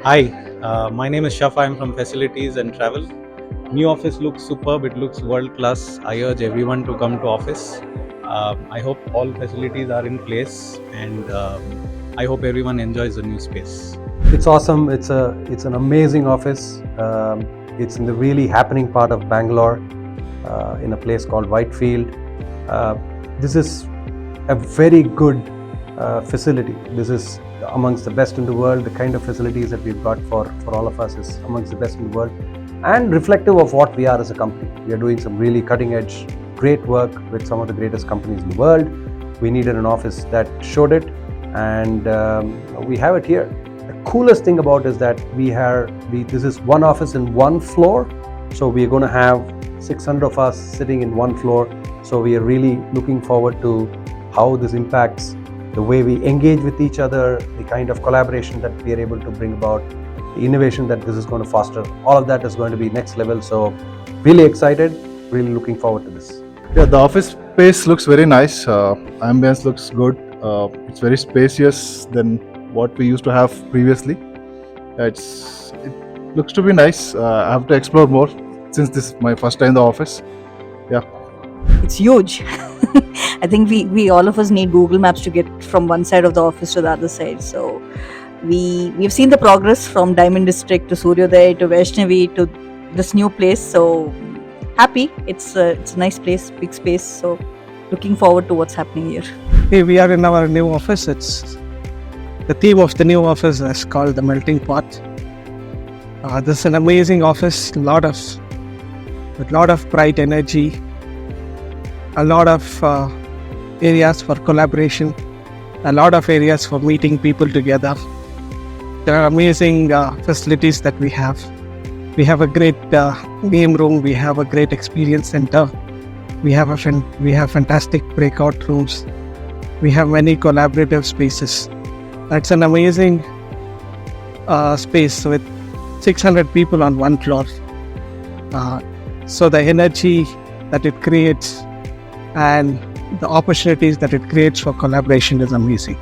Hi, my name is Shafa. I'm from Facilities and Travel. New office looks superb. It looks world class. I urge everyone to come to office. I hope all facilities are in place, and I hope everyone enjoys the new space. It's awesome. It's an amazing office. It's in the really happening part of Bangalore, in a place called Whitefield. Uh, this is a very good facility. This is amongst the best in the world. The kind of facilities that we've got for all of us is amongst the best in the world, and reflective of what we are as a company. We are doing some really cutting edge, great work with some of the greatest companies in the world. We needed an office that showed it, and we have it here. The coolest thing about is that this is one office in one floor, so we are going to have 600 of us sitting in one floor. So we are really looking forward to how this impacts the way we engage with each other, the kind of collaboration that we are able to bring about, the innovation that this is going to foster. All of that is going to be next level. So really excited, really looking forward to this. Yeah, the office space looks very nice. Ambience looks good. It's very spacious than what we used to have previously. It looks to be nice. I have to explore more since this is my first time in the office. Yeah. It's huge. I think we all of us need Google Maps to get from one side of the office to the other side. So we've seen the progress from Diamond District to Suryodaya to Vaishnavi to this new place. So happy. It's a nice place, big space. So looking forward to what's happening here. Hey, we are in our new office. It's the theme of the new office is called the melting pot. This is an amazing office. With a lot of bright energy. A lot of areas for collaboration, a lot of areas for meeting people together. There are amazing facilities that we have. We have a great game room. We have a great experience center. We have fantastic breakout rooms. We have many collaborative spaces. That's an amazing space with 600 people on one floor. So the energy that it creates and the opportunities that it creates for collaboration is amazing.